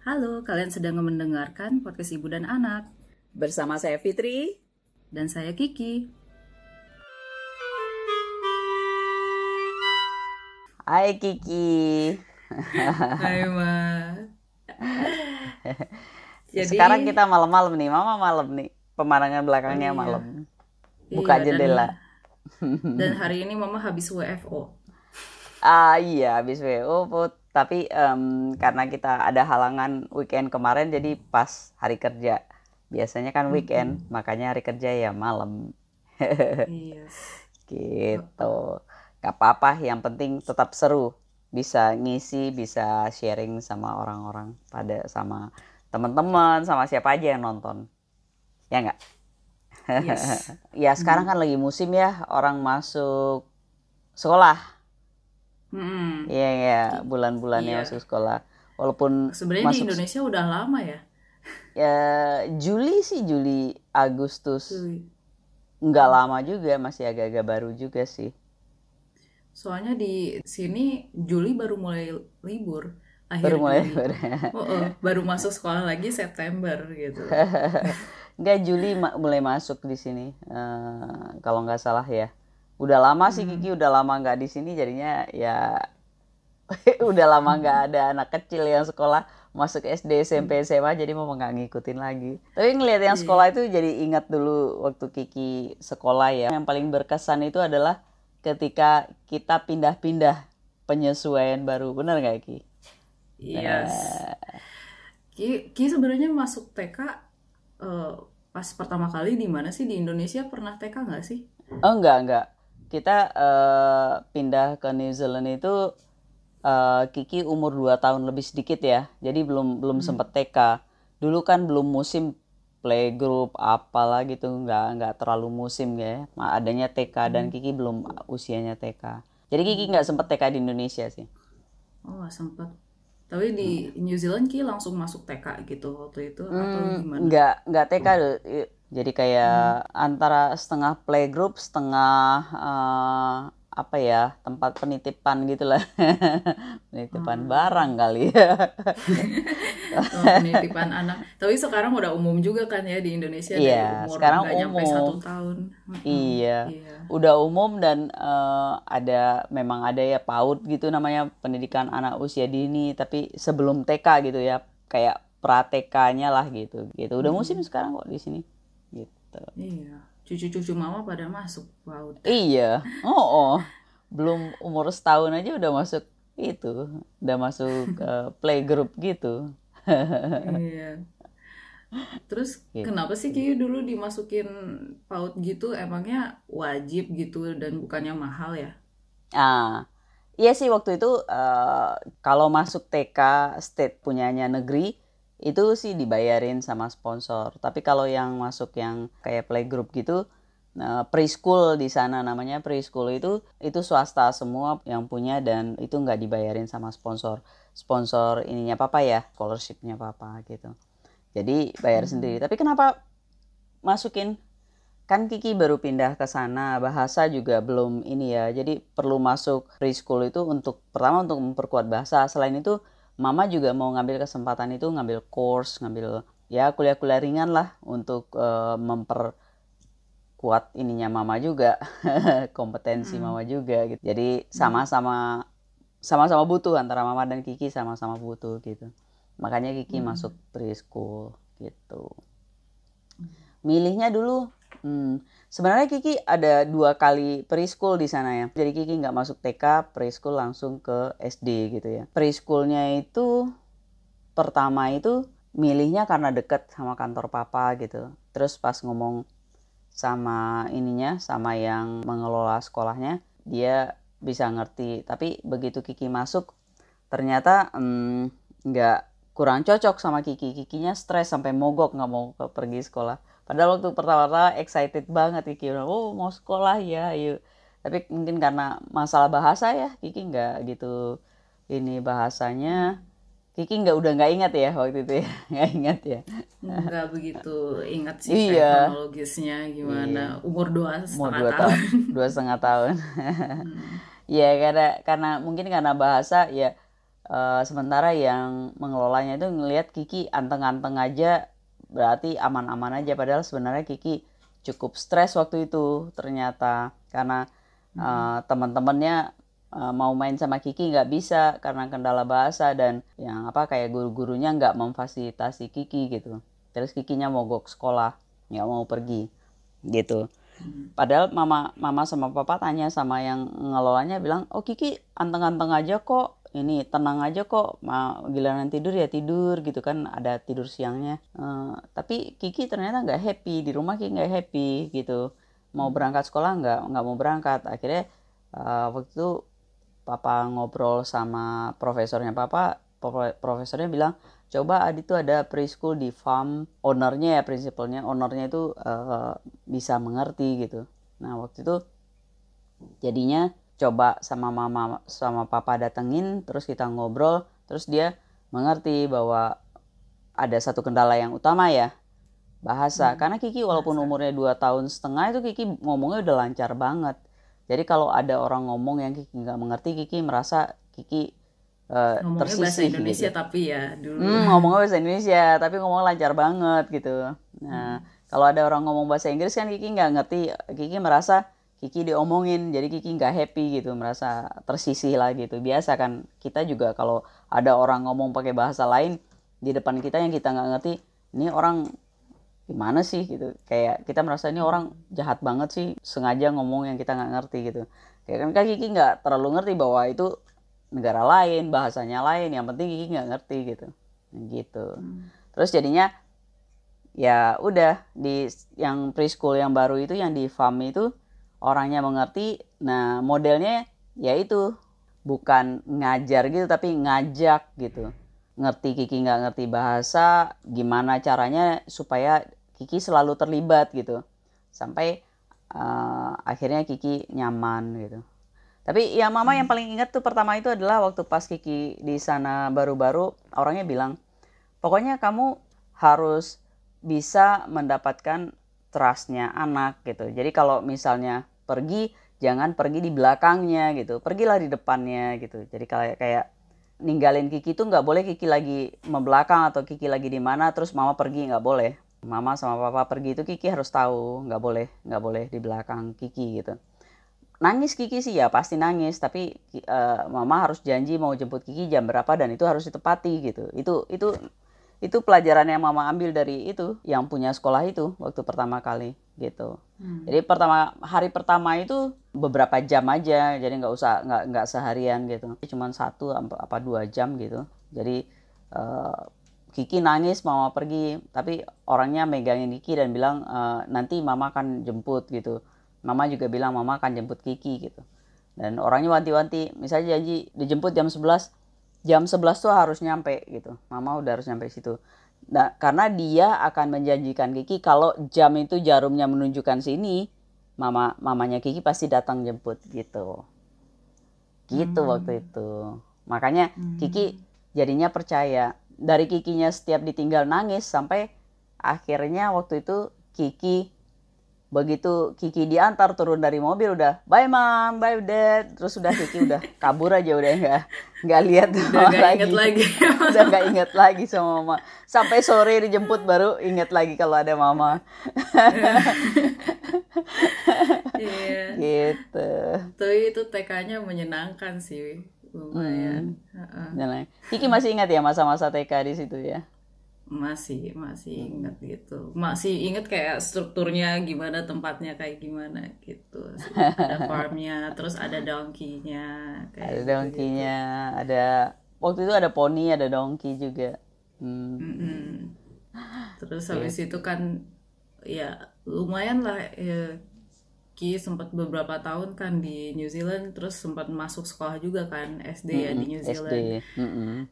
Halo, kalian sedang mendengarkan podcast Ibu dan Anak. Bersama saya Fitri. Dan saya Kiki. Hai Kiki. Hai Ma. Jadi, Sekarang kita malam-malam nih, Mama malam nih. Pemandangan belakangnya malam. Buka jendela. Dan hari ini Mama habis WFO. Iya, habis WO. Tapi karena kita ada halangan weekend kemarin, jadi pas hari kerja. Biasanya kan weekend, makanya hari kerja ya malam. Yes. Gitu. Gak apa-apa, yang penting tetap seru. Bisa ngisi, bisa sharing sama orang-orang, sama teman-teman, sama siapa aja yang nonton. Ya nggak? Yes. Ya sekarang kan lagi musim ya, orang masuk sekolah. Iya ya, bulan-bulannya masuk sekolah. Walaupun sebenarnya di Indonesia udah lama ya. Ya Juli Agustus. Nggak lama juga, masih agak-agak baru juga sih. Soalnya di sini Juli baru mulai libur. Baru mulai libur. Baru masuk sekolah lagi September gitu. Enggak, Juli mulai masuk di sini. Kalau nggak salah ya. Udah lama sih Kiki, udah lama nggak di sini, jadinya ya udah lama nggak ada anak kecil yang sekolah masuk SD, SMP, SMA, jadi mau nggak ngikutin lagi. Tapi ngelihat yang sekolah itu jadi ingat dulu waktu Kiki sekolah ya. Yang paling berkesan itu adalah ketika kita pindah-pindah penyesuaian baru, benar nggak Ki? Yes. Ki sebenarnya masuk TK pas pertama kali di mana sih, di Indonesia? Pernah TK nggak sih? Oh enggak. Kita pindah ke New Zealand itu Kiki umur 2 tahun lebih sedikit ya. Jadi belum sempat TK. Dulu kan belum musim playgroup apalah gitu, nggak terlalu musim ya. Adanya TK dan Kiki belum usianya TK. Jadi Kiki nggak sempat TK di Indonesia sih. Oh, nggak sempat. Tapi di New Zealand Ki langsung masuk TK gitu waktu itu atau gimana? Nggak TK deh. Jadi kayak antara setengah playgroup, setengah apa ya, tempat penitipan gitulah. Penitipan barang kali ya. Penitipan anak. Tapi sekarang udah umum juga kan ya di Indonesia, dari umur sekarang nggak nyampe 1 tahun. Iya. Udah umum dan memang ada ya PAUD gitu namanya, pendidikan anak usia dini, tapi sebelum TK gitu ya, kayak pra TK-nya lah gitu. Udah musim sekarang kok di sini. Gitu. Iya. Cucu-cucu Mama pada masuk PAUD. Iya. Belum umur setahun aja udah masuk itu, udah masuk playgroup gitu. Iya. Terus kenapa sih Ki dulu dimasukin PAUD gitu? Emangnya wajib gitu dan bukannya mahal ya? Iya sih, waktu itu kalau masuk TK state punyanya negeri itu sih dibayarin sama sponsor. Tapi kalau yang masuk yang kayak playgroup gitu, preschool di sana namanya preschool, itu swasta semua yang punya, dan itu nggak dibayarin sama sponsor ininya papa ya, scholarshipnya papa gitu. Jadi bayar sendiri. Tapi kenapa masukin? Kan Kiki baru pindah ke sana, bahasa juga belum ini ya. Jadi perlu masuk preschool itu pertama untuk memperkuat bahasa. Selain itu Mama juga mau ngambil kesempatan itu, ngambil course, ngambil ya kuliah-kuliah ringan lah untuk memperkuat ininya Mama juga, kompetensi Mama juga gitu. Jadi sama-sama butuh, antara Mama dan Kiki sama-sama butuh gitu. Makanya Kiki masuk preschool gitu. Milihnya dulu, sebenarnya Kiki ada 2 kali preschool di sana ya. Jadi Kiki nggak masuk TK, preschool langsung ke SD gitu ya. Preschoolnya itu pertama itu milihnya karena deket sama kantor papa gitu. Terus pas ngomong sama yang mengelola sekolahnya, dia bisa ngerti. Tapi begitu Kiki masuk, ternyata kurang cocok sama Kiki. Kikinya stres sampai mogok, nggak mau pergi sekolah. Padahal waktu pertama-tama excited banget Kiki, mau sekolah ya, ayo. Tapi mungkin karena masalah bahasa ya, Kiki nggak gitu ini bahasanya. Kiki udah nggak ingat ya waktu itu ya, nggak ingat ya. Nggak begitu ingat sih kronologisnya gimana. Umur 2,5 tahun. 2,5 tahun. Ya karena mungkin karena bahasa ya, Sementara yang mengelolanya itu ngelihat Kiki anteng-anteng aja, berarti aman-aman aja. Padahal sebenarnya Kiki cukup stres waktu itu ternyata, karena teman-temannya mau main sama Kiki nggak bisa karena kendala bahasa, dan yang kayak guru-gurunya nggak memfasilitasi Kiki gitu. Terus Kikinya mogok sekolah, nggak mau pergi gitu. Padahal mama sama papa tanya sama yang ngelolanya, bilang, oh Kiki anteng-anteng aja kok, ini tenang aja kok, giliran tidur ya tidur gitu kan, ada tidur siangnya. Tapi Kiki ternyata nggak happy di rumah, Kiki nggak happy gitu, mau berangkat sekolah nggak mau berangkat. Akhirnya waktu itu papa ngobrol sama profesornya papa, profesornya bilang, coba Adi tuh ada preschool di farm, ownernya ya, prinsipalnya ownernya itu bisa mengerti gitu. Nah waktu itu jadinya coba sama mama sama papa datengin, terus kita ngobrol, terus dia mengerti bahwa ada satu kendala yang utama ya, bahasa. Karena Kiki walaupun umurnya 2,5 tahun itu Kiki ngomongnya udah lancar banget. Jadi kalau ada orang ngomong yang Kiki nggak mengerti, Kiki merasa Kiki ngomongnya bahasa tersisih Indonesia gitu. tapi ya dulu Ngomongnya bahasa Indonesia tapi ngomong lancar banget gitu. Nah kalau ada orang ngomong bahasa Inggris kan Kiki nggak ngerti, Kiki merasa Kiki diomongin, jadi Kiki nggak happy gitu, merasa tersisih lah gitu. Biasa kan kita juga kalau ada orang ngomong pakai bahasa lain di depan kita yang kita nggak ngerti, ini orang gimana sih gitu, kayak kita merasa ini orang jahat banget sih, sengaja ngomong yang kita nggak ngerti gitu. Kayak kan Kiki nggak terlalu ngerti bahwa itu negara lain, bahasanya lain, yang penting Kiki nggak ngerti gitu. Terus jadinya ya udah di yang preschool yang baru itu, yang di farm itu orangnya mengerti. Nah modelnya ya itu bukan ngajar gitu tapi ngajak gitu. Ngerti Kiki nggak ngerti bahasa, gimana caranya supaya Kiki selalu terlibat gitu, sampai akhirnya Kiki nyaman gitu. Tapi ya mama yang paling ingat tuh pertama itu adalah waktu pas Kiki di sana baru-baru, orangnya bilang, pokoknya kamu harus bisa mendapatkan trustnya anak gitu. Jadi kalau misalnya pergi, jangan pergi di belakangnya gitu, pergilah di depannya gitu. Jadi kayak ninggalin Kiki tuh nggak boleh Kiki lagi membelakang atau Kiki lagi di mana terus mama pergi, nggak boleh. Mama sama papa pergi itu Kiki harus tahu, nggak boleh di belakang Kiki gitu. Nangis Kiki sih ya pasti nangis, tapi mama harus janji mau jemput Kiki jam berapa dan itu harus ditepati gitu. Itu pelajaran yang mama ambil dari itu yang punya sekolah itu waktu pertama kali gitu. Jadi hari pertama itu beberapa jam aja, jadi nggak seharian gitu, cuma 1-2 jam gitu. Jadi Kiki nangis mama pergi, tapi orangnya megangin Kiki dan bilang nanti mama akan jemput gitu. Mama juga bilang mama akan jemput Kiki gitu. Dan orangnya wanti-wanti, misalnya janji dijemput jam 11 tuh harus nyampe gitu. Mama udah harus nyampe situ. Nah, karena dia akan menjanjikan Kiki kalau jam itu jarumnya menunjukkan sini, mamanya Kiki pasti datang jemput gitu. Gitu waktu itu. Makanya Kiki jadinya percaya. Dari Kikinya setiap ditinggal nangis sampai akhirnya waktu itu begitu Kiki diantar turun dari mobil udah bye mom, bye dad, terus udah Kiki udah kabur aja, udah nggak lihat lagi. Udah nggak inget lagi sama mama, sampai sore dijemput baru inget lagi kalau ada mama. Iya. Gitu. Tapi itu TK-nya menyenangkan sih, lumayan. Kiki masih ingat ya masa-masa TK di situ ya? Masih ingat gitu, masih ingat kayak strukturnya gimana, tempatnya kayak gimana gitu. Ada farmnya, terus ada donkey-nya, ada donkey-nya, ada waktu itu ada poni, ada donkey juga. Terus habis itu kan ya lumayan lah ya, Ki sempat beberapa tahun kan di New Zealand, terus sempat masuk sekolah juga kan SD ya di New Zealand.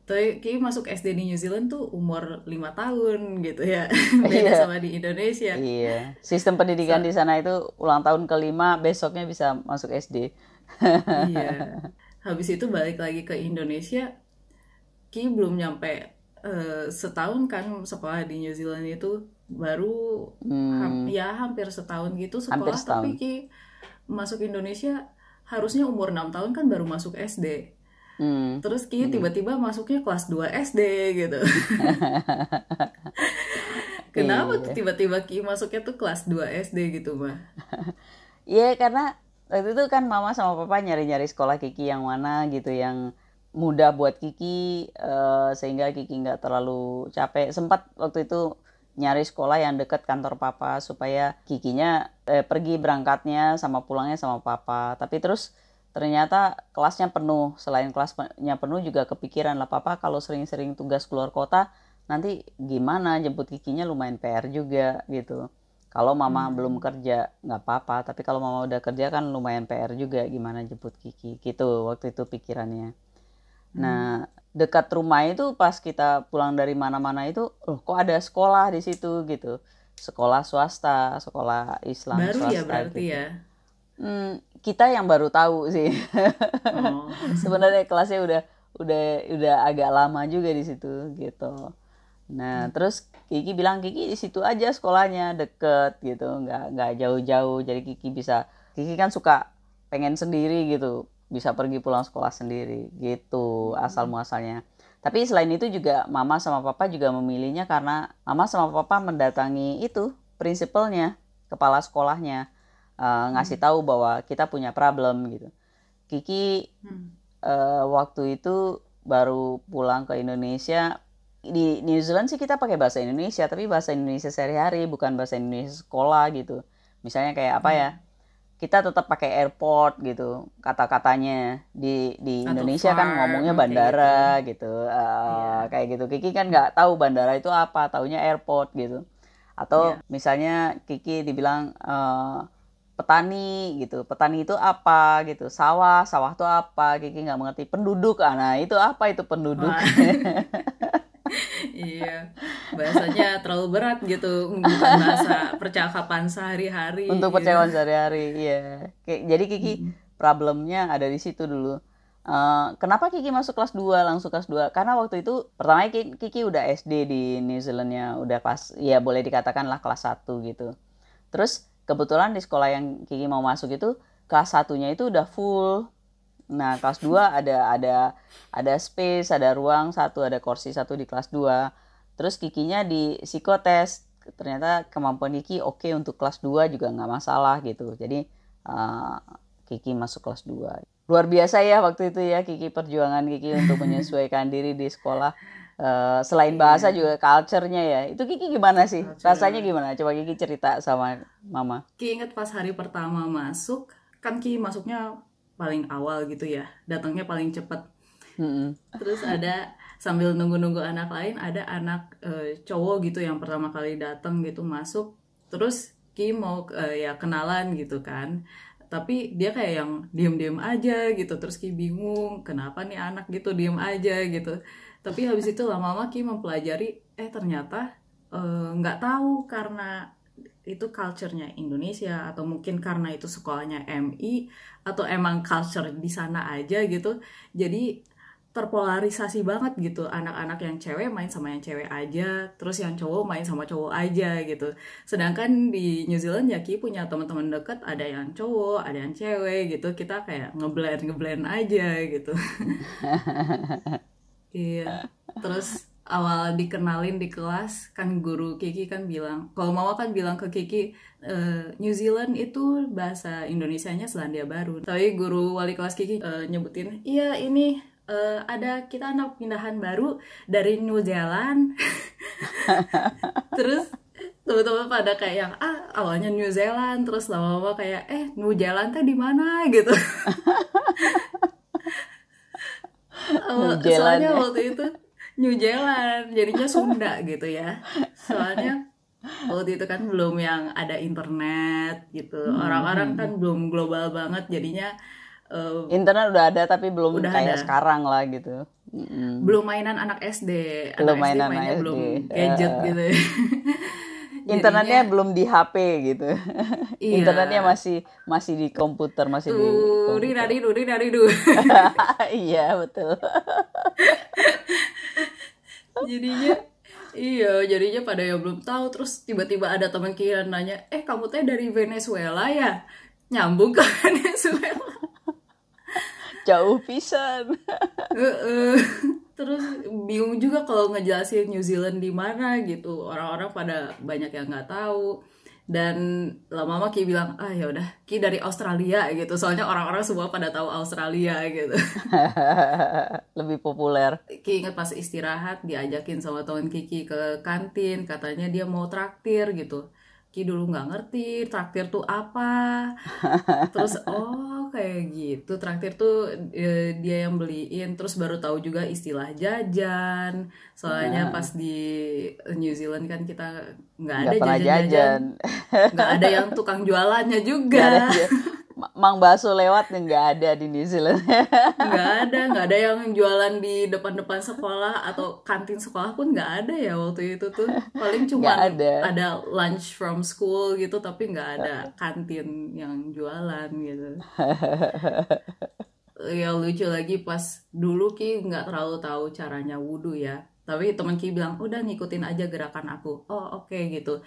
Tapi Ki masuk SD di New Zealand tuh umur 5 tahun gitu ya. Beda sama di Indonesia. Iya. Sistem pendidikan di sana itu ulang tahun ke-5 besoknya bisa masuk SD. Iya. Habis itu balik lagi ke Indonesia, Ki belum nyampe setahun kan sekolah di New Zealand itu, baru ya hampir setahun gitu sekolah. Tapi Ki masuk Indonesia harusnya umur 6 tahun kan baru masuk SD. Terus Ki tiba-tiba masuknya kelas 2 SD gitu. Kenapa tuh tiba-tiba Ki masuknya tuh kelas 2 SD gitu, Mah? Iya, karena waktu itu kan mama sama papa nyari-nyari sekolah Kiki yang mana gitu, yang mudah buat Kiki, sehingga Kiki nggak terlalu capek. Sempat waktu itu nyari sekolah yang deket kantor papa supaya Kikinya pergi berangkatnya sama pulangnya sama papa. Tapi terus ternyata kelasnya penuh. Selain kelasnya penuh juga kepikiran lah, papa kalau sering-sering tugas keluar kota nanti gimana, jemput Kikinya lumayan PR juga gitu. Kalau mama belum kerja nggak apa-apa, tapi kalau mama udah kerja kan lumayan PR juga gimana jemput Kiki gitu waktu itu pikirannya. Nah, dekat rumah itu pas kita pulang dari mana-mana itu, kok ada sekolah di situ gitu. Sekolah swasta, sekolah Islam Baru ya swasta berarti gitu. ya. Kita yang baru tahu sih. Oh. Sebenarnya kelasnya udah agak lama juga di situ gitu. Nah, terus Kiki bilang Kiki di situ aja sekolahnya, deket gitu, nggak jauh-jauh. Jadi Kiki kan suka pengen sendiri gitu, bisa pergi pulang sekolah sendiri gitu asal muasalnya. Tapi selain itu juga mama sama papa juga memilihnya karena mama sama papa mendatangi itu prinsipalnya, kepala sekolahnya, ngasih tahu bahwa kita punya problem gitu. Kiki waktu itu baru pulang ke Indonesia. Di New Zealand sih kita pakai bahasa Indonesia, tapi bahasa Indonesia sehari-hari, bukan bahasa Indonesia sekolah gitu. Misalnya kayak apa ya, kita tetap pakai airport gitu kata-katanya. Di Indonesia kan ngomongnya bandara gitu, kayak gitu. Kiki kan nggak tahu bandara itu apa, taunya airport gitu. Atau misalnya Kiki dibilang petani gitu, petani itu apa gitu, sawah itu apa, Kiki nggak mengerti. Penduduk, nah itu apa itu penduduk. Iya, bahasanya terlalu berat gitu, bukan bahasa percakapan sehari-hari. Untuk percakapan sehari-hari, iya. Jadi Kiki problemnya ada di situ dulu. Kenapa Kiki masuk kelas 2, langsung kelas 2? Karena waktu itu pertama Kiki udah SD di New Zealandnya, udah kelas, ya boleh dikatakan lah kelas 1 gitu. Terus kebetulan di sekolah yang Kiki mau masuk itu kelas 1-nya itu udah full. Nah, kelas 2 ada space, ada ruang satu, ada kursi satu di kelas 2. Terus Kikinya di psikotes. Ternyata kemampuan Kiki oke untuk kelas 2 juga nggak masalah gitu. Jadi Kiki masuk kelas 2. Luar biasa ya waktu itu ya Kiki, perjuangan Kiki untuk menyesuaikan diri di sekolah. Selain bahasa juga culture-nya ya. Itu Kiki gimana sih? Rasanya gimana? Coba Kiki cerita sama mama. Kiki inget pas hari pertama masuk, kan Kiki masuknya paling awal gitu ya, datangnya paling cepat. Terus ada sambil nunggu-nunggu anak lain, ada anak cowok gitu yang pertama kali datang gitu masuk. Terus Ki mau ya kenalan gitu kan, tapi dia kayak yang diem-diem aja gitu. Terus Ki bingung kenapa nih anak gitu diem aja gitu. Tapi habis itu lama-lama Ki mempelajari, ternyata nggak tahu karena itu culture-nya Indonesia atau mungkin karena itu sekolahnya MI atau emang culture di sana aja gitu. Jadi terpolarisasi banget gitu, anak-anak yang cewek main sama yang cewek aja, terus yang cowok main sama cowok aja gitu. Sedangkan di New Zealand ya Ki punya teman-teman deket, ada yang cowok, ada yang cewek gitu. Kita kayak ngeblend aja gitu. Iya. Terus awal dikenalin di kelas kan guru Kiki kan bilang, kalau mama kan bilang ke Kiki, New Zealand itu bahasa Indonesianya Selandia Baru. Tapi guru wali kelas Kiki nyebutin, iya ini ada kita anak pindahan baru dari New Zealand. Terus teman-teman pada kayak yang awalnya New Zealand, terus lama-lama kayak New Zealand teh di mana gitu. Soalnya waktu itu New Zealand jadinya Sunda gitu ya. Soalnya waktu itu kan belum yang ada internet gitu. Orang-orang kan belum global banget, jadinya internet udah ada tapi belum udah kayak ada. Sekarang lah gitu. Belum mainan anak SD. Belum Anak SD mainan mainnya SD. belum gadget gitu. Internetnya belum di HP gitu. Iya. Internetnya masih di komputer, masih di komputer. Iya, betul. jadinya pada yang belum tahu. Terus tiba-tiba ada teman kira nanya, kamu teh dari Venezuela ya? Nyambung ke Venezuela. Jauh pisan. Heeh. Terus bingung juga kalau ngejelasin New Zealand di mana gitu. Orang-orang pada banyak yang nggak tahu. Dan lama-lama Ki bilang, ah ya udah, Ki dari Australia gitu. Soalnya orang-orang semua pada tahu Australia gitu. Lebih populer. Ki inget pas istirahat diajakin sama teman Kiki ke kantin, katanya dia mau traktir gitu. Ki dulu nggak ngerti traktir tuh apa. Terus oh kayak gitu traktir tuh dia yang beliin. Terus baru tahu juga istilah jajan. Soalnya pas di New Zealand kan kita nggak ada Nggak pernah jajan-jajan, jajan. nggak ada yang tukang jualannya Nggak ada juga. aja. Mang bakso lewat nggak ada di New Zealand. Nggak ada yang jualan di depan-depan sekolah atau kantin sekolah pun nggak ada ya waktu itu tuh. Paling Nggak cuman ada. ada lunch from school gitu, tapi nggak ada kantin yang jualan gitu. Ya lucu lagi pas dulu Ki nggak terlalu tahu caranya wudhu ya. Tapi teman Ki bilang, udah ngikutin aja gerakan aku. Oh oke gitu.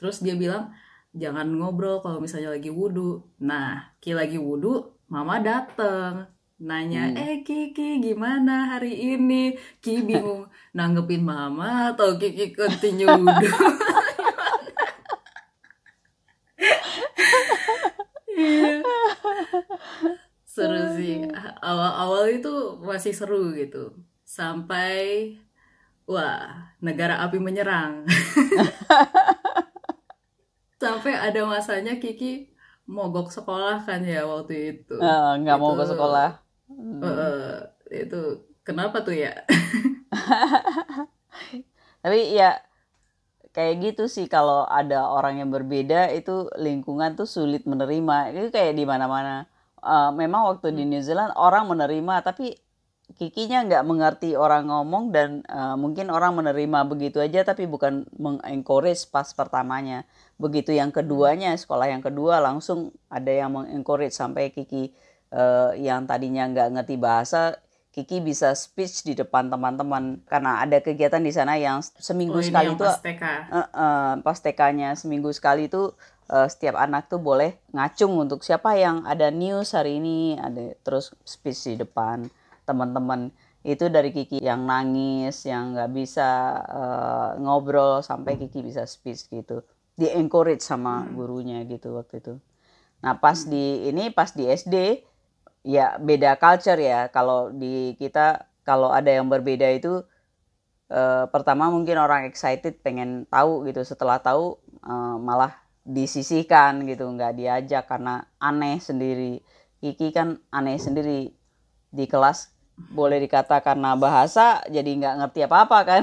Terus dia bilang, jangan ngobrol kalau misalnya lagi wudhu. Nah, Ki lagi wudhu, mama dateng. Nanya, Kiki gimana hari ini? Ki bingung nanggepin mama atau Kiki continue wudhu. Iya. Seru sih. Awal-awal itu masih seru gitu. Sampai, wah, negara api menyerang. Sampai ada masanya Kiki mogok sekolah kan ya waktu itu. Nggak mau Itu ke sekolah. itu kenapa tuh ya? Tapi ya kayak gitu sih, kalau ada orang yang berbeda itu lingkungan tuh sulit menerima. Itu kayak di mana-mana. Memang waktu di New Zealand orang menerima, tapi Kikinya nggak mengerti orang ngomong dan mungkin orang menerima begitu aja, tapi bukan mengencourage pas pertamanya. Begitu yang keduanya, sekolah yang kedua langsung ada yang mengencourage sampai Kiki yang tadinya nggak ngerti bahasa, Kiki bisa speech di depan teman-teman karena ada kegiatan di sana yang seminggu Oh ini sekali yang itu pas TK. pas TK-nya seminggu sekali itu setiap anak tuh boleh ngacung untuk siapa yang ada news hari ini, ada terus speech di depan teman-teman. Itu dari Kiki yang nangis, yang nggak bisa ngobrol sampai Kiki bisa speech gitu, di encourage sama gurunya gitu waktu itu. Nah pas di SD ya beda culture ya. Kalau di kita kalau ada yang berbeda itu pertama mungkin orang excited pengen tahu gitu, setelah tahu malah disisihkan gitu, nggak diajak karena aneh sendiri. Kiki kan aneh sendiri di kelas, boleh dikata karena bahasa jadi nggak ngerti apa-apa kan.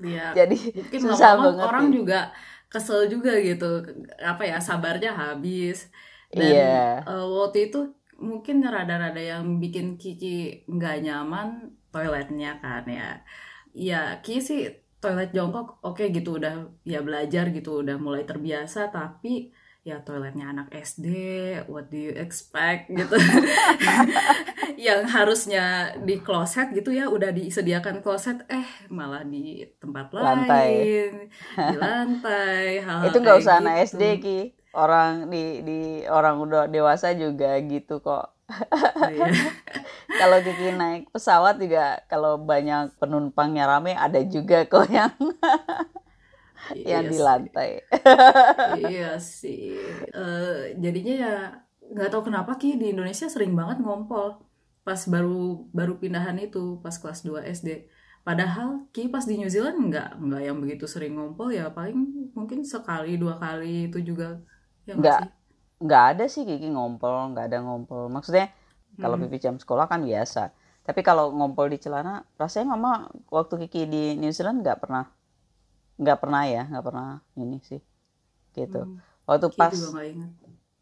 Ya, Jadi mungkin susah lama-lama banget orang nih. juga kesel juga gitu. Apa ya, sabarnya habis. Dan Iya. waktu itu mungkin rada-rada yang bikin Kiki nggak nyaman toiletnya kan ya. Ya, Kiki sih toilet jongkok oke gitu, udah ya belajar gitu, udah mulai terbiasa, tapi ya toiletnya anak SD, what do you expect gitu. Yang harusnya di kloset gitu ya, udah disediakan kloset, malah di tempat Lantai. lain, di lantai, hal-hal Itu nggak kayak usah anak SD gitu. Ki, orang di orang udah dewasa juga gitu kok. Oh iya. Kalau Kiki naik pesawat juga kalau banyak penumpangnya rame ada juga kok yang Iya di sih. lantai. Iya sih. Jadinya ya nggak tahu kenapa Ki di Indonesia sering banget ngompol pas baru baru pindahan itu pas kelas 2 SD. Padahal Ki pas di New Zealand nggak yang begitu sering ngompol ya, paling mungkin sekali dua kali itu juga, ya nggak nggak sih? nggak ada sih Kiki ngompol, nggak ada ngompol. Maksudnya kalau pipi jam sekolah kan biasa. Tapi kalau ngompol di celana, rasanya mama waktu Kiki di New Zealand nggak pernah ya, nggak pernah ini sih gitu. Waktu Ki pas juga nggak ingat.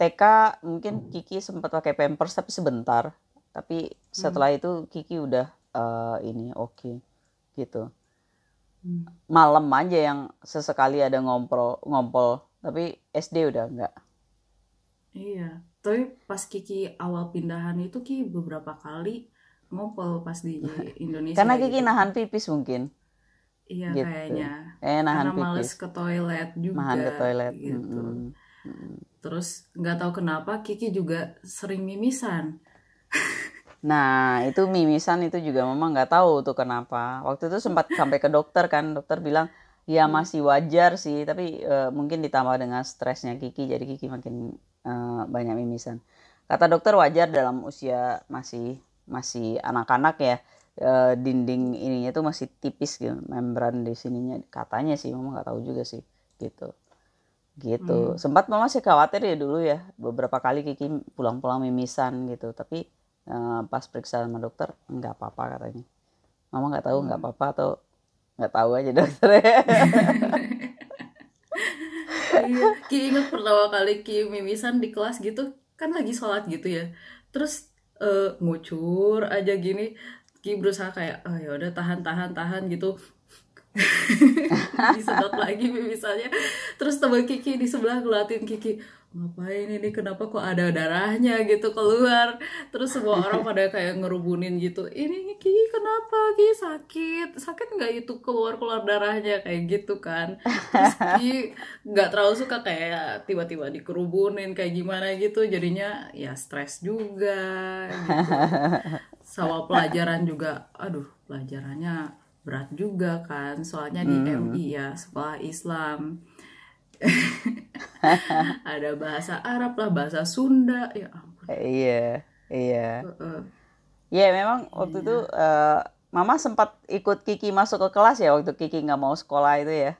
TK mungkin Kiki sempat pakai pampers tapi sebentar. Tapi setelah itu Kiki udah ini oke gitu. Malam aja yang sesekali ada ngompol, tapi SD udah enggak. Iya, tapi pas Kiki awal pindahan itu Ki beberapa kali ngompol pas di Indonesia Karena Kiki gitu. nahan pipis mungkin Iya gitu. kayaknya. Nahan Karena males pipis, ke toilet nahan juga ke toilet. gitu. Terus nggak tahu kenapa Kiki juga sering mimisan. Nah, itu mimisan itu juga mama nggak tahu tuh kenapa. Waktu itu sempat sampai ke dokter kan, dokter bilang ya masih wajar sih, tapi mungkin ditambah dengan stresnya Kiki, jadi Kiki makin banyak mimisan. Kata dokter wajar dalam usia masih anak-anak ya, dinding ininya tuh masih tipis gitu, membran di sininya katanya sih, mama nggak tahu juga sih gitu. Sempat mama sih khawatir ya dulu ya, beberapa kali Kiki pulang-pulang mimisan gitu, tapi pas periksa sama dokter nggak apa-apa katanya. Mama nggak tahu nggak apa-apa atau nggak tahu aja dokternya. Iya, Ki inget pertama kali Ki mimisan di kelas gitu, kan lagi sholat gitu ya. Terus ngucur aja gini, Ki berusaha kayak, oh ya udah tahan gitu. Disedot lagi mimisannya. Terus teman Kiki di sebelah ngeliatin Kiki, ngapain ini, kenapa kok ada darahnya gitu keluar. Terus semua orang pada kayak ngerubunin gitu, ini Kiki kenapa, Kiki sakit nggak itu keluar darahnya kayak gitu kan. Terus Kiki nggak terlalu suka kayak tiba-tiba dikerubunin kayak gimana gitu, jadinya ya stres juga gitu. Sama pelajaran juga, aduh pelajarannya berat juga kan, soalnya di MI ya, sekolah Islam. Ada bahasa Arab lah, bahasa Sunda, ya ampun. Iya. Ya memang waktu itu mama sempat ikut Kiki masuk ke kelas ya, waktu Kiki nggak mau sekolah itu ya.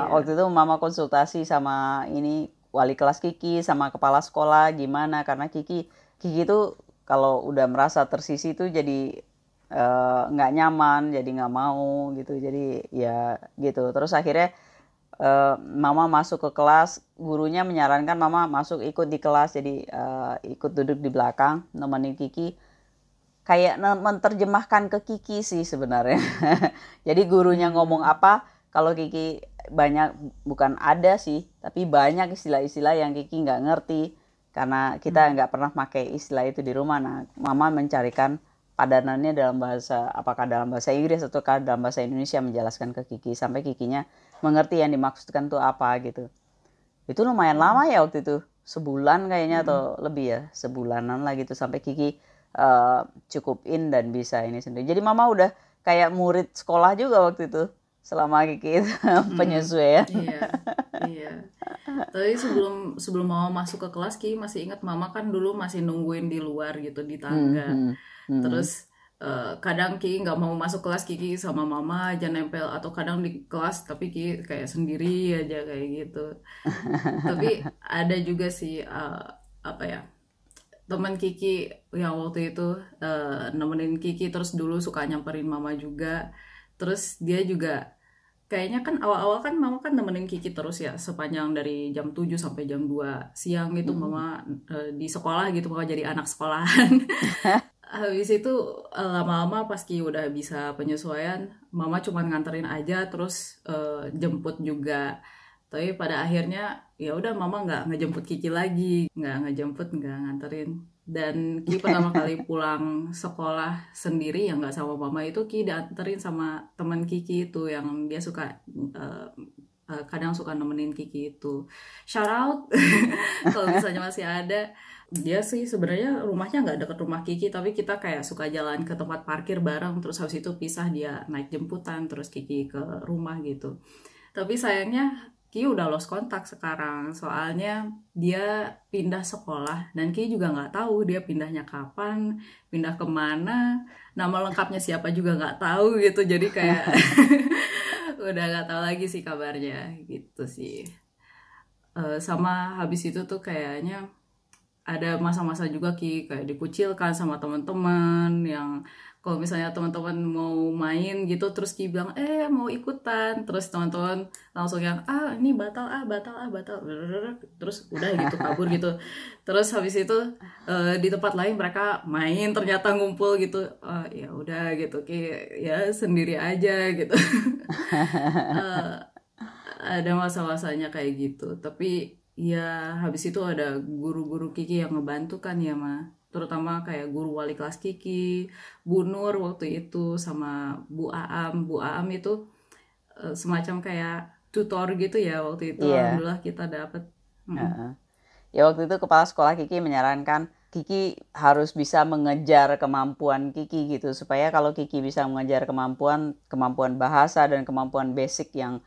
Waktu itu mama konsultasi sama ini wali kelas Kiki sama kepala sekolah gimana, karena Kiki itu kalau udah merasa tersisi tuh jadi nggak nyaman, jadi nggak mau gitu, jadi ya gitu. Terus akhirnya mama masuk ke kelas, gurunya menyarankan mama masuk ikut di kelas, jadi ikut duduk di belakang nemenin Kiki, kayak menerjemahkan ke Kiki sih sebenarnya. Jadi gurunya ngomong apa, kalau Kiki banyak, bukan ada sih, tapi banyak istilah-istilah yang Kiki nggak ngerti karena kita nggak pernah pakai istilah itu di rumah. Nah, mama mencarikan padanannya dalam bahasa, apakah dalam bahasa Inggris atau dalam bahasa Indonesia, menjelaskan ke Kiki sampai Kikinya mengerti yang dimaksudkan tuh apa gitu. Itu lumayan lama ya waktu itu, sebulan kayaknya atau lebih ya, sebulanan lah gitu sampai Kiki cukupin dan bisa ini sendiri. Jadi mama udah kayak murid sekolah juga waktu itu selama Kiki itu penyesuaian. Iya. Tapi sebelum mama masuk ke kelas, Ki masih ingat mama kan dulu masih nungguin di luar gitu, di tangga. Terus kadang Ki nggak mau masuk kelas, Kiki sama mama aja nempel, atau kadang di kelas tapi Ki kayak sendiri aja kayak gitu. Tapi ada juga sih apa ya, teman Kiki yang waktu itu nemenin Kiki, terus dulu suka nyamperin mama juga. Terus dia juga kayaknya kan awal-awal kan mama kan nemenin Kiki terus ya, sepanjang dari jam 7 sampai jam 2 siang gitu mama di sekolah gitu, mama jadi anak sekolahan. Habis itu lama-lama pas Ki udah bisa penyesuaian, mama cuma nganterin aja, terus jemput juga. Tapi pada akhirnya ya udah mama nggak ngejemput Kiki lagi, nggak nganterin. Dan Ki pertama kali pulang sekolah sendiri yang nggak sama mama itu, Ki dianterin sama teman Kiki itu yang dia suka kadang suka nemenin Kiki itu. Shout out kalau misalnya masih ada. Dia sih sebenarnya rumahnya nggak deket rumah Kiki, tapi kita kayak suka jalan ke tempat parkir bareng, terus habis itu pisah, dia naik jemputan terus Kiki ke rumah gitu. Tapi sayangnya Ki udah lost kontak sekarang, soalnya dia pindah sekolah dan Ki juga nggak tahu dia pindahnya kapan, pindah kemana, nama lengkapnya siapa juga nggak tahu gitu. Jadi kayak udah nggak tahu lagi sih kabarnya gitu sih. Sama habis itu tuh kayaknya ada masa-masa juga Ki kayak dikucilkan sama teman-teman, yang kalau misalnya teman-teman mau main gitu terus Ki bilang mau ikutan, terus teman-teman langsung yang ini batal terus udah gitu kabur gitu. Terus habis itu di tempat lain mereka main ternyata ngumpul gitu, ya udah gitu Ki ya sendiri aja gitu. Ada masa-masanya kayak gitu, tapi ya habis itu ada guru-guru Kiki yang ngebantu kan ya terutama kayak guru wali kelas Kiki, Bu Nur waktu itu, sama Bu Aam. Bu Aam itu semacam kayak tutor gitu ya waktu itu. Alhamdulillah kita dapet. Ya waktu itu kepala sekolah Kiki menyarankan Kiki harus bisa mengejar kemampuan Kiki gitu, supaya kalau Kiki bisa mengejar kemampuan bahasa dan kemampuan basic yang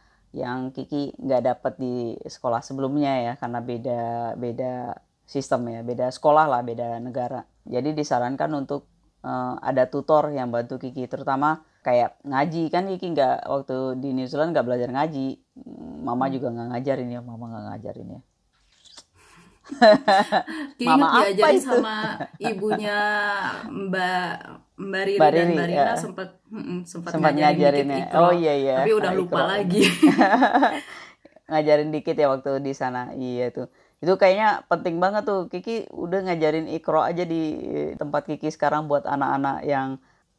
Kiki nggak dapat di sekolah sebelumnya ya, karena beda sistem ya, beda sekolah lah, beda negara. Jadi disarankan untuk ada tutor yang bantu Kiki, terutama kayak ngaji kan. Kiki nggak, waktu di New Zealand nggak belajar ngaji, mama juga nggak ngajarin ya, Ingat mama apa diajarin itu? sama ibunya Mbak Mbak Riri Mbak dan Riri Mbak Rina sempat sempat ngajarin dikit ngajarinnya. Oh Iqro, iya iya, tapi udah lupa Iqro. lagi. Ngajarin dikit ya waktu di sana. Iya tuh. Itu kayaknya penting banget tuh. Kiki udah ngajarin Iqro aja di tempat Kiki sekarang buat anak-anak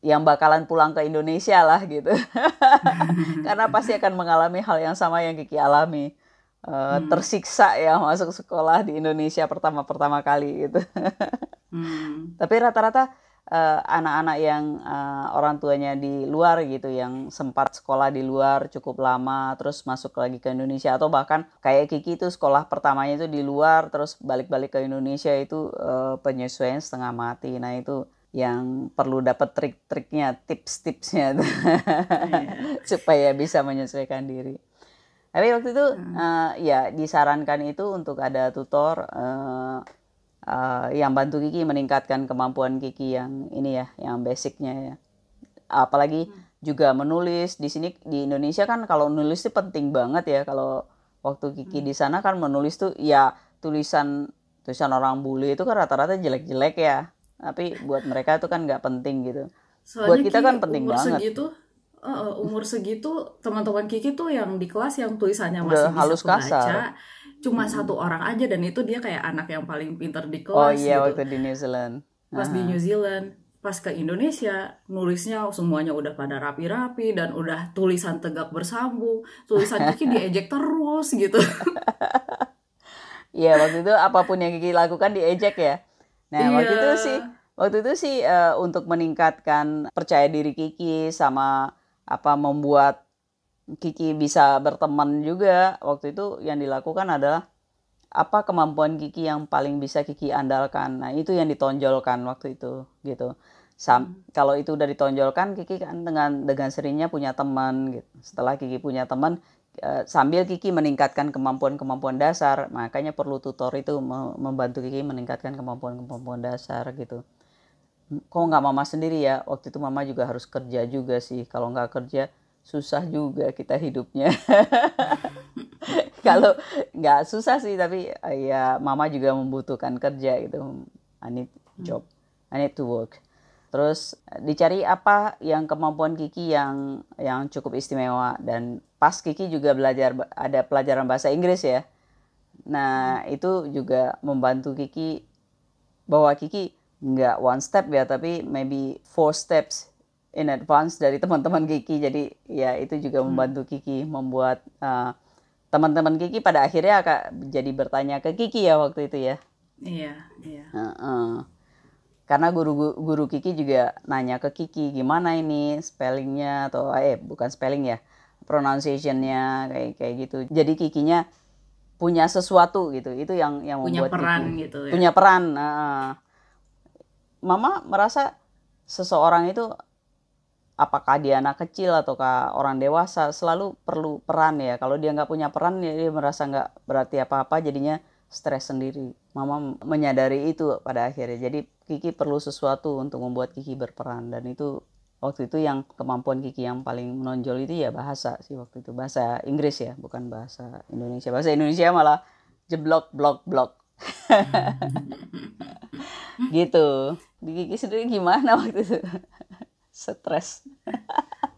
yang bakalan pulang ke Indonesia lah gitu. Karena pasti akan mengalami hal yang sama yang Kiki alami. Tersiksa ya masuk sekolah di Indonesia pertama kali gitu. Tapi rata-rata anak-anak yang orang tuanya di luar gitu, yang sempat sekolah di luar cukup lama terus masuk lagi ke Indonesia, atau bahkan kayak Kiki itu sekolah pertamanya itu di luar terus balik-balik ke Indonesia, itu penyesuaian setengah mati. Nah itu yang perlu dapat trik-triknya, tips-tipsnya supaya bisa menyesuaikan diri. Tapi waktu itu ya disarankan itu untuk ada tutor yang bantu Kiki meningkatkan kemampuan Kiki yang ini ya, yang basicnya ya. Apalagi juga menulis. Di sini di Indonesia kan kalau nulis itu penting banget ya. Kalau waktu Kiki di sana kan menulis tuh ya tulisan orang bule itu kan rata-rata jelek-jelek ya. Tapi buat mereka itu kan nggak penting gitu. Soalnya Buat kita Ki kan penting umur banget. segitu, umur segitu teman-teman Kiki tuh yang di kelas yang tulisannya Udah masih bisa halus kasar. kebaca cuma satu orang aja, dan itu dia kayak anak yang paling pintar di Oh kelas iya, gitu. waktu di New Zealand. Pas di New Zealand, pas ke Indonesia, nulisnya semuanya udah pada rapi-rapi dan udah tulisan tegak bersambung. Tulisan Kiki diejek terus gitu. Iya, waktu itu apapun yang Kiki lakukan diejek ya. Nah, Iya. waktu itu sih untuk meningkatkan percaya diri Kiki sama membuat Kiki bisa berteman juga. Waktu itu yang dilakukan adalah apa kemampuan Kiki yang paling bisa Kiki andalkan. Nah, itu yang ditonjolkan waktu itu gitu. Kalau itu udah ditonjolkan, Kiki kan dengan seringnya punya teman gitu. Setelah Kiki punya teman, sambil Kiki meningkatkan kemampuan dasar, makanya perlu tutor itu membantu Kiki meningkatkan kemampuan dasar gitu. Kok nggak mama sendiri ya? Waktu itu mama juga harus kerja juga sih. Kalau nggak kerja susah juga kita hidupnya. Kalau nggak susah sih, tapi ya mama juga membutuhkan kerja gitu. I need job, I need to work. Terus dicari apa yang kemampuan Kiki yang cukup istimewa, dan pas Kiki juga ada pelajaran bahasa Inggris ya. Nah itu juga membantu Kiki, bahwa Kiki nggak one step ya, tapi maybe 4 steps in advance dari teman-teman Kiki. Jadi ya itu juga membantu Kiki membuat teman-teman Kiki pada akhirnya jadi bertanya ke Kiki ya waktu itu ya. Iya. Karena guru Kiki juga nanya ke Kiki gimana ini spellingnya, atau bukan spelling ya, pronunciationnya kayak gitu. Jadi Kikinya punya sesuatu gitu. Itu yang punya membuat peran Kiki gitu ya. punya peran. Mama merasa seseorang itu, apakah dia anak kecil ataukah orang dewasa, selalu perlu peran ya. Kalau dia nggak punya peran ya dia merasa nggak berarti apa-apa, jadinya stres sendiri. Mama menyadari itu pada akhirnya. Jadi Kiki perlu sesuatu untuk membuat Kiki berperan, dan itu waktu itu yang kemampuan Kiki yang paling menonjol itu ya bahasa sih waktu itu. Bahasa Inggris ya, bukan bahasa Indonesia. Bahasa Indonesia malah jeblok blok gitu. Di Kiki sendiri gimana waktu itu? Stres.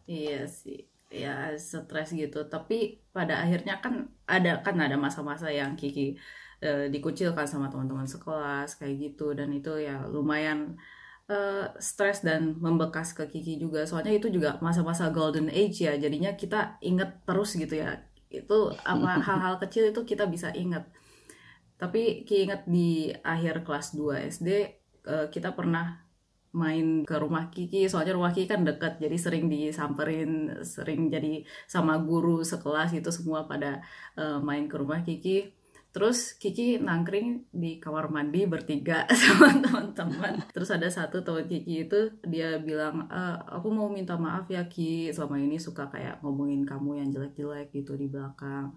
Iya sih, ya stres gitu. Tapi pada akhirnya kan ada masa-masa yang Kiki dikucilkan sama teman-teman sekelas kayak gitu, dan itu ya lumayan stres dan membekas ke Kiki juga. Soalnya itu juga masa-masa golden age ya, jadinya kita inget terus gitu ya. Itu hal-hal kecil itu kita bisa inget. Tapi Kiki inget di akhir kelas 2 SD kita pernah main ke rumah Kiki, soalnya rumah Kiki kan deket, jadi sering disamperin, sering jadi sama guru sekelas itu semua pada main ke rumah Kiki. Terus Kiki nangkring di kamar mandi bertiga sama teman-teman. Terus ada satu teman Kiki itu dia bilang, aku mau minta maaf ya Ki, selama ini suka kayak ngomongin kamu yang jelek-jelek gitu di belakang.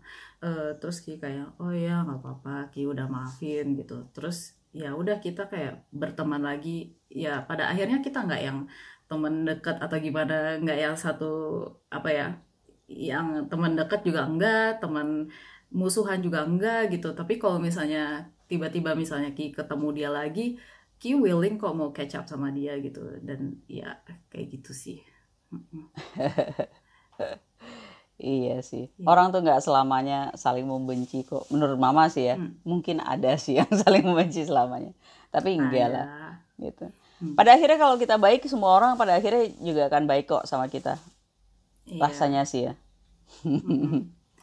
Terus Ki kayak, oh ya nggak apa-apa Ki, udah maafin gitu. Terus ya udah kita kayak berteman lagi. Ya pada akhirnya kita nggak yang teman dekat atau gimana, nggak yang satu apa ya, yang teman dekat juga enggak, teman musuhan juga enggak gitu. Tapi kalau misalnya tiba-tiba misalnya Ki ketemu dia lagi, Ki willing kok mau catch up sama dia gitu. Dan ya kayak gitu sih. Iya sih. Orang tuh nggak selamanya saling membenci kok. Menurut Mama sih ya. Mungkin ada sih yang saling membenci selamanya. Tapi enggak lah. Gitu. Pada akhirnya kalau kita baik, semua orang pada akhirnya juga akan baik kok sama kita. Rasanya sih ya.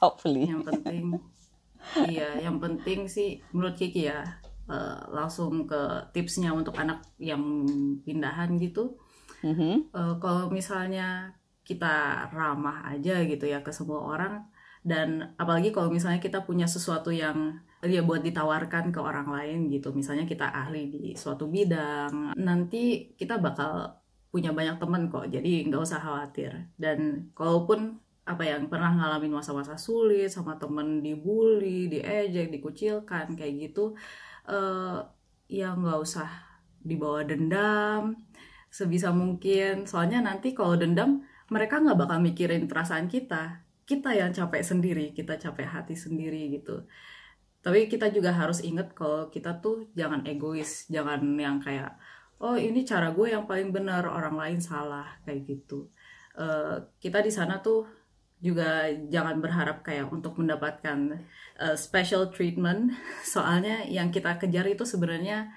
Hopefully. Yang penting sih menurut Kiki ya, langsung ke tipsnya untuk anak yang pindahan gitu. Kalau misalnya kita ramah aja gitu ya ke semua orang, dan apalagi kalau misalnya kita punya sesuatu yang ya buat ditawarkan ke orang lain gitu, misalnya kita ahli di suatu bidang, nanti kita bakal punya banyak temen kok, jadi nggak usah khawatir. Dan kalaupun apa yang pernah ngalamin masa-masa sulit sama temen, dibully, diejek, dikucilkan kayak gitu, ya nggak usah dibawa dendam sebisa mungkin. Soalnya nanti kalau dendam, mereka nggak bakal mikirin perasaan kita yang capek sendiri, kita capek hati sendiri gitu. Tapi kita juga harus ingat kalau kita tuh jangan egois, jangan yang kayak, oh ini cara gue yang paling benar, orang lain salah kayak gitu. Kita di sana tuh juga jangan berharap kayak untuk mendapatkan special treatment, soalnya yang kita kejar itu sebenarnya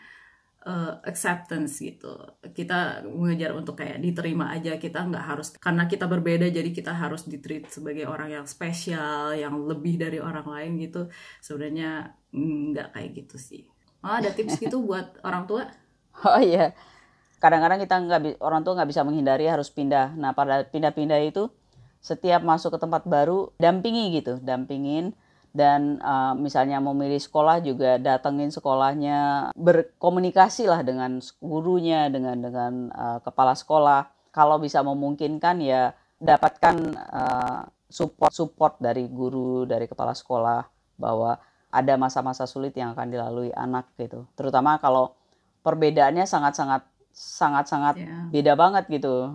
acceptance gitu. Kita mengejar untuk kayak diterima aja, kita nggak harus karena kita berbeda jadi kita harus ditreat sebagai orang yang spesial, yang lebih dari orang lain gitu. Sebenarnya nggak kayak gitu sih. Ada tips gitu buat orang tua? Oh iya, kadang-kadang kita orang tua nggak bisa menghindari harus pindah. Nah pada pindah-pindah itu setiap masuk ke tempat baru dampingin. Dan misalnya mau milih sekolah juga datengin sekolahnya, berkomunikasi lah dengan gurunya, dengan kepala sekolah. Kalau bisa memungkinkan ya dapatkan support dari guru, dari kepala sekolah, bahwa ada masa-masa sulit yang akan dilalui anak gitu. Terutama kalau perbedaannya sangat-sangat beda banget gitu.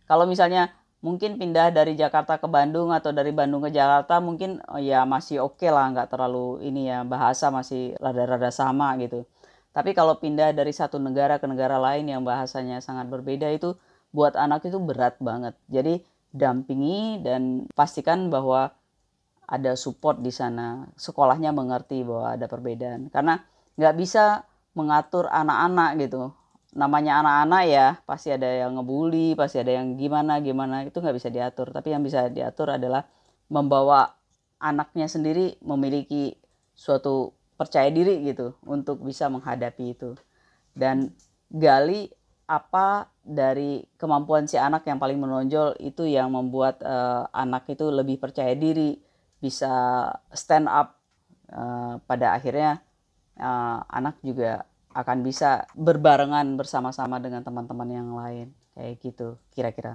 Kalau misalnya mungkin pindah dari Jakarta ke Bandung atau dari Bandung ke Jakarta mungkin ya masih oke lah, nggak terlalu ini ya, bahasa masih rada-rada sama gitu. Tapi kalau pindah dari satu negara ke negara lain yang bahasanya sangat berbeda, itu buat anak itu berat banget. Jadi dampingi dan pastikan bahwa ada support di sana, sekolahnya mengerti bahwa ada perbedaan. Karena nggak bisa mengatur anak-anak gitu. Namanya anak-anak ya pasti ada yang ngebully, pasti ada yang gimana, itu nggak bisa diatur. Tapi yang bisa diatur adalah membawa anaknya sendiri memiliki suatu percaya diri gitu untuk bisa menghadapi itu. Dan gali apa dari kemampuan si anak yang paling menonjol itu yang membuat anak itu lebih percaya diri, bisa stand up. Pada akhirnya anak juga akan bisa berbarengan bersama-sama dengan teman-teman yang lain kayak gitu kira-kira.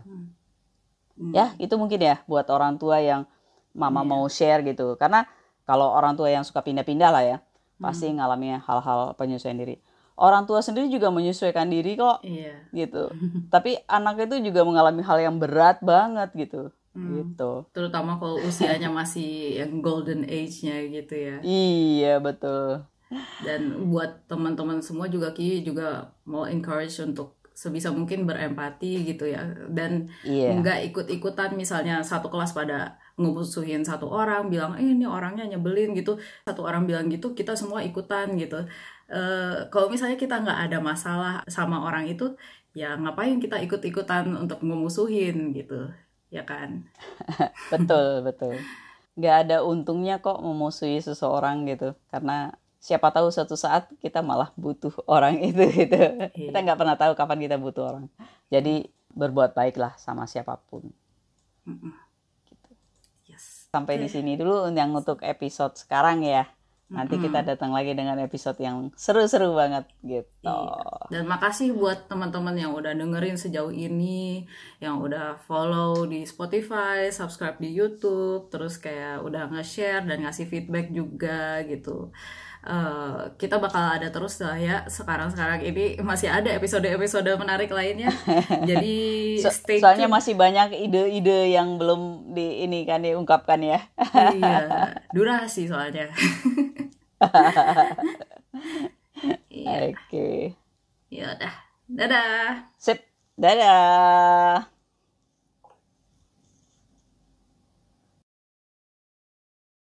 Ya itu mungkin ya buat orang tua yang Mama mau share gitu, karena kalau orang tua yang suka pindah-pindah lah ya pasti ngalami hal-hal penyesuaian diri. Orang tua sendiri juga menyesuaikan diri kok gitu. Tapi anak itu juga mengalami hal yang berat banget gitu. Gitu. Terutama kalau usianya masih yang golden age-nya gitu ya. Iya betul. Dan buat teman-teman semua juga Ki juga mau encourage untuk sebisa mungkin berempati gitu ya, dan nggak ikut-ikutan misalnya satu kelas pada ngemusuhin satu orang, bilang ini orangnya nyebelin gitu, satu orang bilang gitu kita semua ikutan gitu. Kalau misalnya kita nggak ada masalah sama orang itu, ya ngapain kita ikut-ikutan untuk ngemusuhin gitu ya kan. Betul nggak ada untungnya kok memusuhi seseorang gitu, karena siapa tahu suatu saat kita malah butuh orang itu gitu. Kita nggak pernah tahu kapan kita butuh orang. Jadi berbuat baiklah sama siapapun. Gitu. Sampai di sini dulu yang untuk episode sekarang ya. Nanti kita datang lagi dengan episode yang seru-seru banget gitu. Iya. Dan makasih buat teman-teman yang udah dengerin sejauh ini, yang udah follow di Spotify, subscribe di YouTube, terus kayak udah nge-share dan ngasih feedback juga gitu. Kita bakal ada terus lah ya. Sekarang ini masih ada episode-episode menarik lainnya. Jadi stay tune. Soalnya masih banyak ide-ide yang belum ini kan diungkapkan ya. Iya, durasi soalnya. Iya. Oke. Ya udah. Dadah. Sip. Dadah.